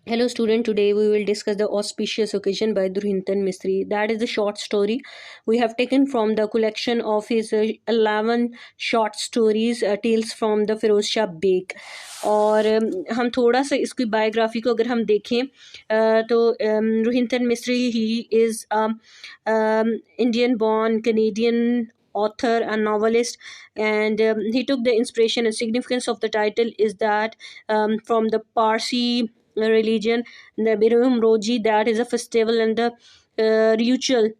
Hello student, today we will discuss the Auspicious Occasion by Rohinton Mistry. That is a short story we have taken from the collection of his 11 short stories, Tales from the Feroz Shah Beg. और हम थोड़ा सा इसकी biography को अगर हम देखें तो Rohinton mystery he is Indian born Canadian author and novelist, and he took the inspiration and significance of the title is that from the Parsi religion, the Birum Roji, that is a festival and the ritual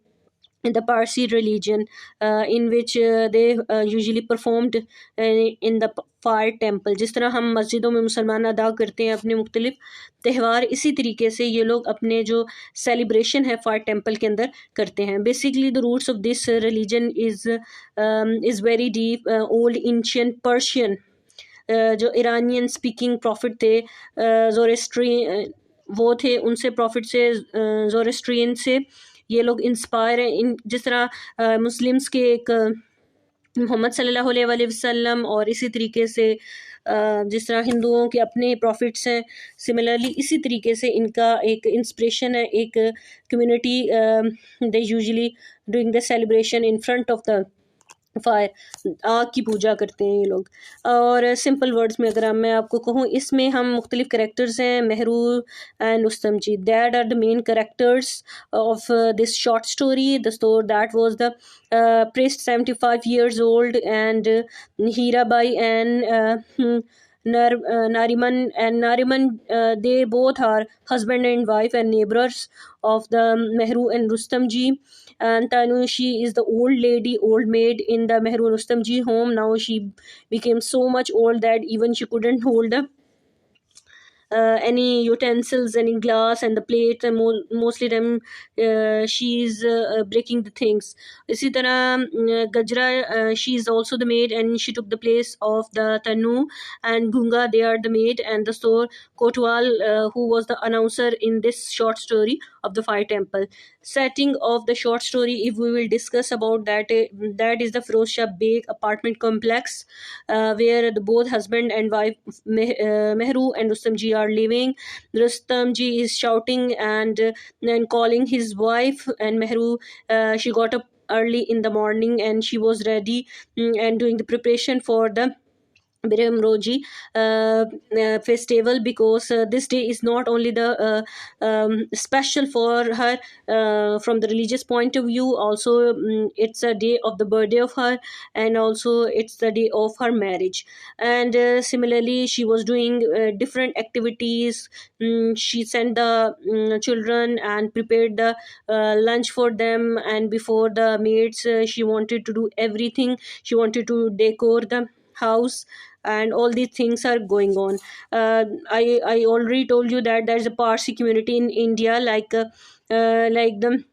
in the Parsi religion, in which they usually performed in the fire temple. जिस तरह हम मस्जिदों में मुसलमान अदा करते हैं अपने मुख्तलिफ त्यौहार, इसी तरीके से ये लोग अपने जो सेलिब्रेशन है फायर टेम्पल के अंदर करते हैं. Basically the roots of this religion is very deep, old ancient Persian. जो ईरानियन स्पीकिंग प्रॉफिट थे, जोरेस्ट्री वो थे, उनसे प्रॉफिट से जोरेस्ट्रियन से ये लोग इंस्पायर हैं. इन जिस तरह मुस्लिम्स के एक मोहम्मद सल्लल्लाहु अलैहि वसल्लम, और इसी तरीके से जिस तरह हिंदुओं के अपने प्रॉफिट्स हैं, सिमिलरली इसी तरीके से इनका एक इंस्पिरेशन है. एक community they usually doing the celebration in front of the fire, आग की पूजा करते हैं ये लोग. और सिंपल वर्ड्स में अगर मैं आपको कहूँ, इसमें हम मुख्तलिफ करेक्टर्स हैं. Mehru and Rustam ji, that are the main characters of this short story. The story that was the priest 75 years old, and Hirabai and Nariman, they both are husband and wife and neighbors of the Mehru and Rustam ji. And Tanu, she is the old lady, old maid in the Mehru Rustam ji home. Now she became so much old that even she couldn't hold the any utensils, any glass, and the plates, and mostly them she's breaking the things. इसी तरह Gajra, she is also the maid, and she took the place of the Tanu and Gunga. They are the maid, and the store Kotwal, who was the announcer in this short story of the fire temple. Setting of the short story, if we will discuss about that, that is the Feroz Shah Beg apartment complex, where the both husband and wife Mehru and Rustam ji are living. Rustam ji is shouting and calling his wife, and Mehru, she got up early in the morning and she was ready and doing the preparation for the Biram Roji festival, because this day is not only the special for her from the religious point of view, also it's a day of the birthday of her, and also it's the day of her marriage. And similarly, she was doing different activities. She sent the children and prepared the lunch for them, and before the maids, she wanted to do everything. She wanted to decor the house, and all these things are going on. I already told you that there's a Parsi community in India, like the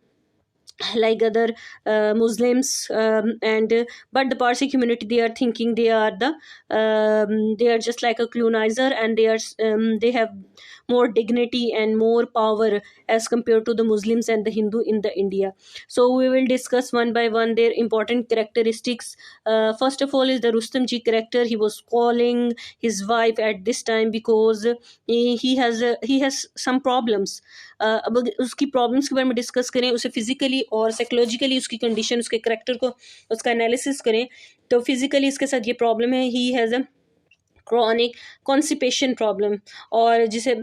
like other Muslims, and but the Parsi community, they are thinking they are just like a colonizer, and they have more dignity and more power as compared to the Muslims and the Hindu in the India. So we will discuss one by one their important characteristics. First of all is the Rustam ji character. He was calling his wife at this time because he has some problems. अब अगर उसकी problems के बारे में discuss करें, उसे physically और psychologically उसकी कंडीशन, उसके करेक्टर को उसका एनालिसिस करें, तो फिजिकली इसके साथ ये प्रॉब्लम है, he has a chronic constipation problem, और जिसे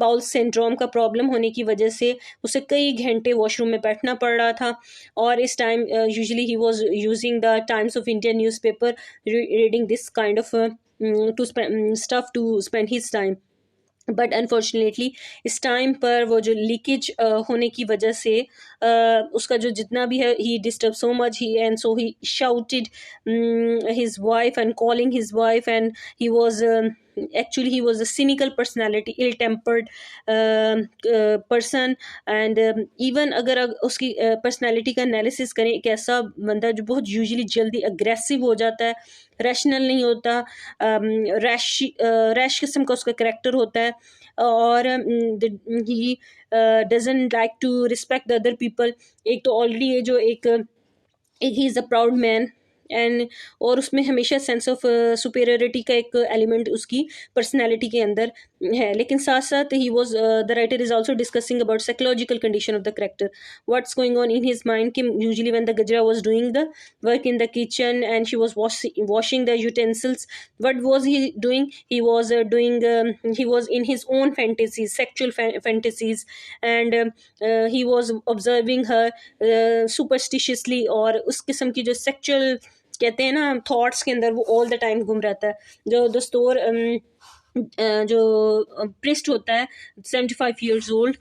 बाउल सिंड्रोम का प्रॉब्लम होने की वजह से उसे कई घंटे वॉशरूम में बैठना पड़ रहा था. और इस time usually he was using the Times of India newspaper, reading this kind of to stuff to spend his time. But unfortunately इस टाइम पर वो जो लीकेज होने की वजह से उसका जो जितना भी है, he disturb so much, he and so he shouted his wife and calling his wife, and he was actually he was a cynical personality, ill tempered person. And even अगर उसकी पर्सनैलिटी का एनालिसिस करें, एक ऐसा बंदा जो बहुत usually जल्दी अग्रेसिव हो जाता है, रैशनल नहीं होता, रैश किस्म का उसका करेक्टर होता है, और he doesn't like to respect the other people. एक तो ऑलरेडी ये जो एक he is a proud man, and और उसमें हमेशा सेंस ऑफ सुपेरियरिटी का एक एलिमेंट उसकी पर्सनैलिटी के अंदर है, लेकिन साथ साथ he was the writer is also discussing about psychological condition of the character, what's going on in his mind, कि यूजुअली व्हेन द गजरा was doing the work in the kitchen and she was washing the utensils, what was he doing? He was he was in his own fantasies, sexual fantasies, and he was observing her superstitiously, और उस किस्म की जो sexual कहते हैं ना thoughts के अंदर वो ऑल द टाइम घूम रहता है। जो दस्तूर जो प्रिस्ट होता है 75 years old,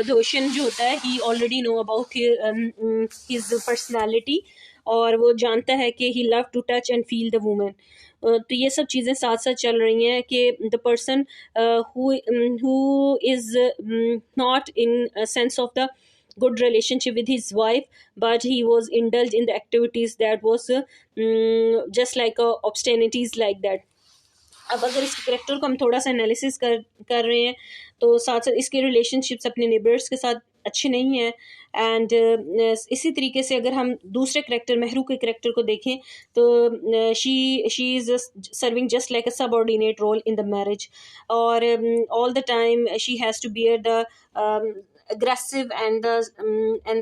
रोशन जो होता है he already know about his personality, और वो जानता है कि he love to touch and feel the women. तो ये सब चीज़ें साथ साथ चल रही हैं कि the person who is not in sense of the good relationship with his wife, but he was indulged in the activities that was just like obscenities like that। अब अगर इसके करेक्टर को हम थोड़ा सा एनालिसिस कर रहे हैं तो साथ साथ इसके रिलेशनशिप्स अपने नेबर्स के साथ अच्छे नहीं हैं। एंड इसी तरीके से अगर हम दूसरे करेक्टर महरू के करेक्टर को देखें तो she is serving just like a subordinate role in the marriage, और all the time she has to bear the aggressive and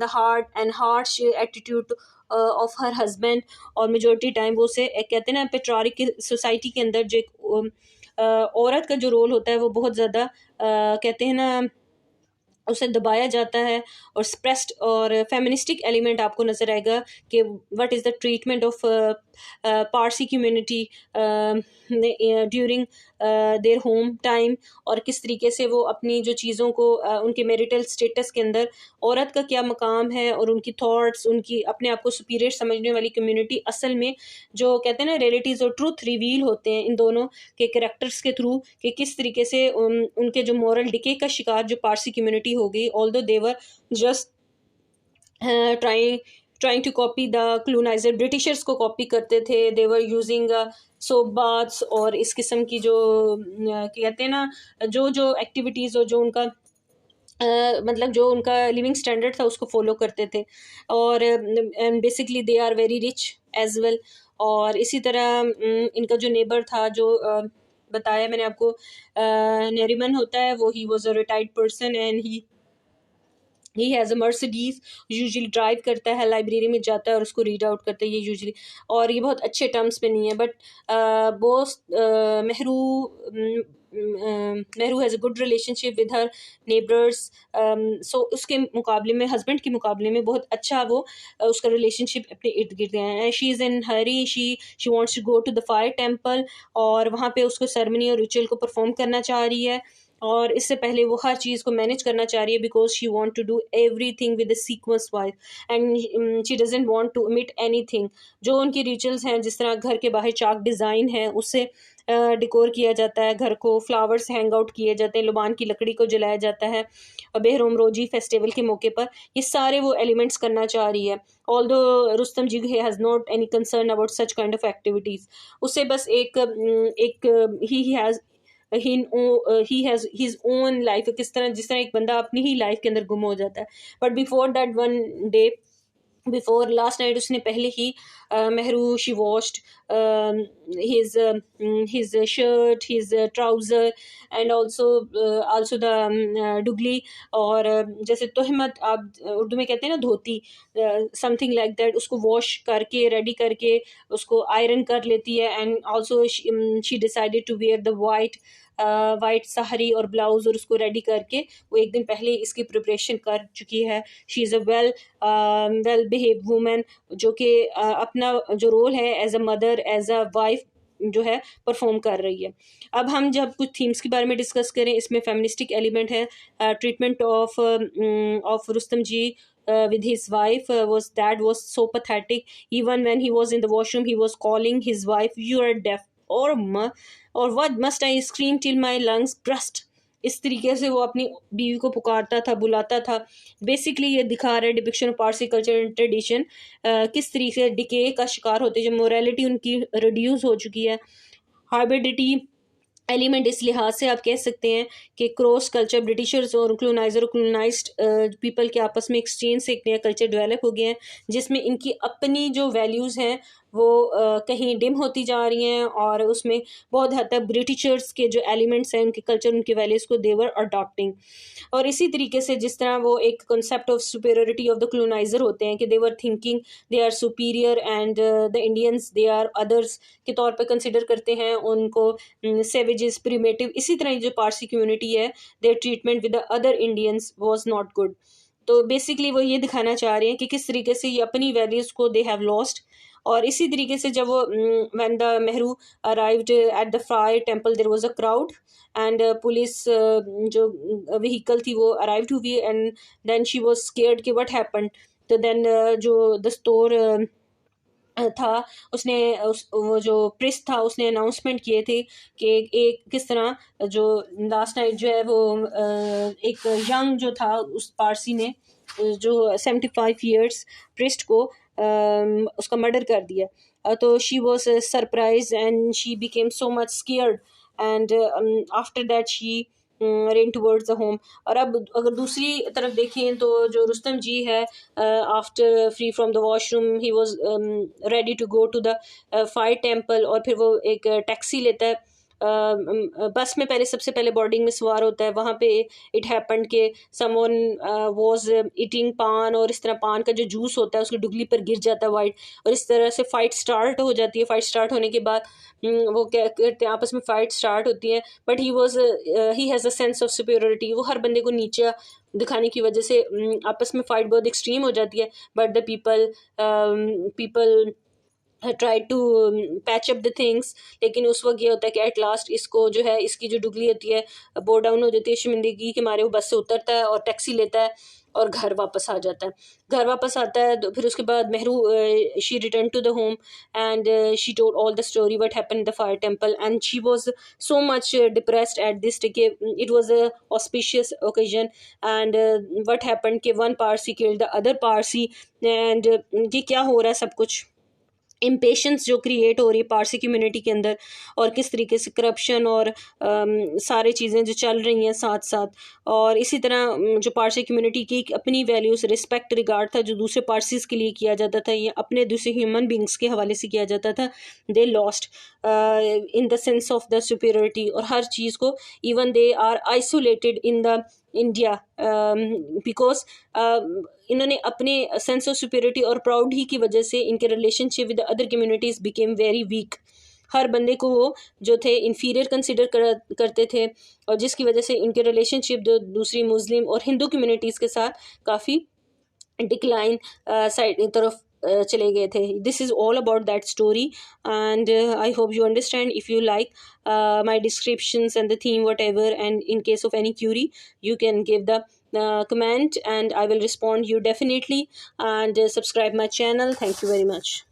the hard and harsh attitude of her husband, और majority time वो उसे कहते हैं ना patriarchal society के अंदर जो एक औरत का जो रोल होता है वो बहुत ज़्यादा कहते हैं ना उसे दबाया जाता है, और स्प्रेस्ड और फेमिनिस्टिक एलिमेंट आपको नज़र आएगा कि what is the treatment of Parsi community during their home time, और किस तरीके से वो अपनी जो चीज़ों को उनके मैरिटल स्टेटस के अंदर औरत का क्या मकाम है, और उनकी थॉट्स, उनकी अपने आप को सुपीरियर समझने वाली कम्युनिटी असल में जो कहते हैं ना रियलिटीज़ और ट्रूथ रिवील होते हैं इन दोनों के कैरेक्टर्स के थ्रू, कि किस तरीके से उनके जो मॉरल डिके का शिकार जो पारसी कम्युनिटी हो गई, although they were just trying to copy the colonizer, Britishers को कॉपी करते थे, दे वर यूजिंग सोप बाथ्स और इस किस्म की जो कहते हैं ना जो जो एक्टिविटीज़ और जो उनका मतलब जो उनका लिविंग स्टैंडर्ड था उसको फॉलो करते थे, और basically they are very rich as well. और इसी तरह इनका जो नेबर था जो बताया मैंने आपको नेरिमन होता है, वो he was a retired person and he has a Mercedes, usually drive करता है, लाइब्रेरी में जाता है और उसको रीड आउट करता है ये यूजुअली, और ये बहुत अच्छे टर्म्स पे नहीं है, बट बोस Mehru has a good relationship with her neighbours, so उसके मुकाबले में हस्बैंड के मुकाबले में बहुत अच्छा वो उसका रिलेशनशिप अपने इर्द गिर्द है। She is in hurry, she wants to go to the fire temple, और वहाँ पे उसको सेरेमनी और रिचुअल को परफॉर्म करना चाह रही है, और इससे पहले वो हर चीज़ को मैनेज करना चाह रही है because she want to do everything with the sequence wise, and she doesn't want to omit anything. जो उनकी रिचुअल्स हैं, जिस तरह घर के बाहर चाक डिज़ाइन है उससे डिकोर किया जाता है, घर को फ्लावर्स हैंग आउट किए जाते हैं, लुबान की लकड़ी को जलाया जाता है, और बेहरोम रोजी फेस्टिवल के मौके पर ये सारे वो एलिमेंट्स करना चाह रही है। Although Rustom ji has not any concern about such kind of activities, उसे बस एक he has he has his own life, किस तरह जिस तरह एक बंदा अपनी ही लाइफ के अंदर गुम हो जाता है। But before that one day, before last night, उसने पहले ही Mehru she washed his shirt, his trouser, and also the डुगली, और जैसे तोहमत आप उर्दू में कहते हैं ना धोती, समथिंग लाइक दैट, उसको वॉश करके रेडी करके उसको आयरन कर लेती है, and also she decided to wear the white sari और ब्लाउज, और उसको रेडी करके वो एक दिन पहले इसकी प्रिपरेशन कर चुकी है। She is a well behave women, जो कि अपना जो रोल है as a mother, as a wife जो है परफॉर्म कर रही है। अब हम जब कुछ थीम्स के बारे में डिस्कस करें, इसमें फेमिनिस्टिक एलिमेंट है, treatment of Rustom ji with his wife was so pathetic. Even when he was in the washroom, he was calling his wife, "You are deaf," or "What must I scream till my lungs burst?" इस तरीके से वो अपनी बीवी को पुकारता था, बुलाता था। बेसिकली ये दिखा रहा है depiction of Parsi culture and tradition, किस तरीके से डिके का शिकार होते हैं, जो मोरालिटी उनकी रिड्यूस हो चुकी है। हाइब्रिडिटी एलिमेंट इस लिहाज से आप कह सकते हैं कि क्रॉस कल्चर, ब्रिटिशर्स और कॉलोनाइजर और कॉलोनाइज्ड पीपल के आपस में एक्सचेंज से एक नया कल्चर डेवलप हो गया है, जिसमें इनकी अपनी जो वैल्यूज़ हैं वो कहीं डिम होती जा रही हैं, और उसमें बहुत हद तक ब्रिटिशर्स के जो एलिमेंट्स हैं, उनके कल्चर, उनके वैल्यूज़ को देवर अडॉप्टिंग। और इसी तरीके से जिस तरह वो एक concept of superiority of the coloniser होते हैं कि they were thinking they are superior and the Indians they are others के तौर पे कंसिडर करते हैं उनको, सेवेजेस, प्रिमेटिव। इसी तरह जो पारसी कम्युनिटी है, their treatment with the other Indians was not good. तो बेसिकली वो ये दिखाना चाह रहे हैं कि किस तरीके से ये अपनी वैल्यूज़ को दे हैव लॉस्ट। और इसी तरीके से जब वो when the Mehru arrived at the fire temple there was a crowd, and police जो व्हीकल थी वो अराइव्ड हुई, and then she was scared कि व्हाट हैपेंड। तो देन जो दस्तूर था, उसने वो जो प्रिस्ट था उसने अनाउंसमेंट किए थे कि एक किस तरह जो लास्ट नाइट जो है वो एक यंग जो था उस पारसी ने जो 75 years प्रिस्ट को उसका मर्डर कर दिया। तो she was surprise and she became so much scared, and after that she rain towards the home. और अब अगर दूसरी तरफ देखें तो जो रुस्तम जी है, after free from the washroom he was ready to go to the fire temple, और फिर वो एक टैक्सी लेता है। बस में पहले सबसे पहले बोर्डिंग में सवार होता है, वहाँ पे इट हैपेंड के समवन वाज ईटिंग पान, और इस तरह पान का जो जूस होता है उसकी डुगली पर गिर जाता है वाइट, और इस तरह से फाइट स्टार्ट हो जाती है। फाइट स्टार्ट होने के बाद वो क्या करते हैं, आपस में फाइट स्टार्ट होती है, but he has a sense of superiority. वो हर बंदे को नीचा दिखाने की वजह से आपस में फाइट बहुत एक्सट्रीम हो जाती है, but the people try to patch up the things. लेकिन उस वक्त ये होता है कि एट लास्ट इसको जो है, इसकी जो डुगली होती है बो डाउन हो जाती है शर्मिंदगी के मारे, वो बस से उतरता है और टैक्सी लेता है और घर वापस आ जाता है। घर वापस आता है तो फिर उसके बाद Mehru she return to the home, and she told all the story what happened in the fire temple, and she was so much depressed at this के it was a auspicious occasion, and what happened कि one Parsi killed the other Parsi, and ये क्या हो रहा है, सब कुछ impatience जो क्रिएट हो रही है पारसी कम्युनिटी के अंदर, और किस तरीके से करप्शन और सारी चीज़ें जो चल रही हैं साथ साथ। और इसी तरह जो पारसी कम्युनिटी की एक अपनी वैल्यूज़, रिस्पेक्ट, रिगार्ड था जो दूसरे पारसीज के लिए किया जाता था, ये अपने दूसरे ह्यूमन बींग्स के हवाले से किया जाता था, they lost in the sense of the superiority. और हर चीज़ को even they are isolated in the India because इन्होंने अपने सेंस ऑफ सुपेरियरिटी और प्राउड ही की वजह से इनके relationship with other communities became very weak. हर बंदे को वो जो थे इन्फीरियर कंसिडर करते थे, और जिसकी वजह से इनके रिलेशनशिप जो दूसरी मुस्लिम और हिंदू कम्युनिटीज़ के साथ काफ़ी डिक्लाइन साइड तरफ चले गए थे। This is all about that story, and I hope you understand. If you like my descriptions and the theme whatever, and in case of any query you can give the comment and I will respond you definitely, and subscribe my channel. Thank you very much.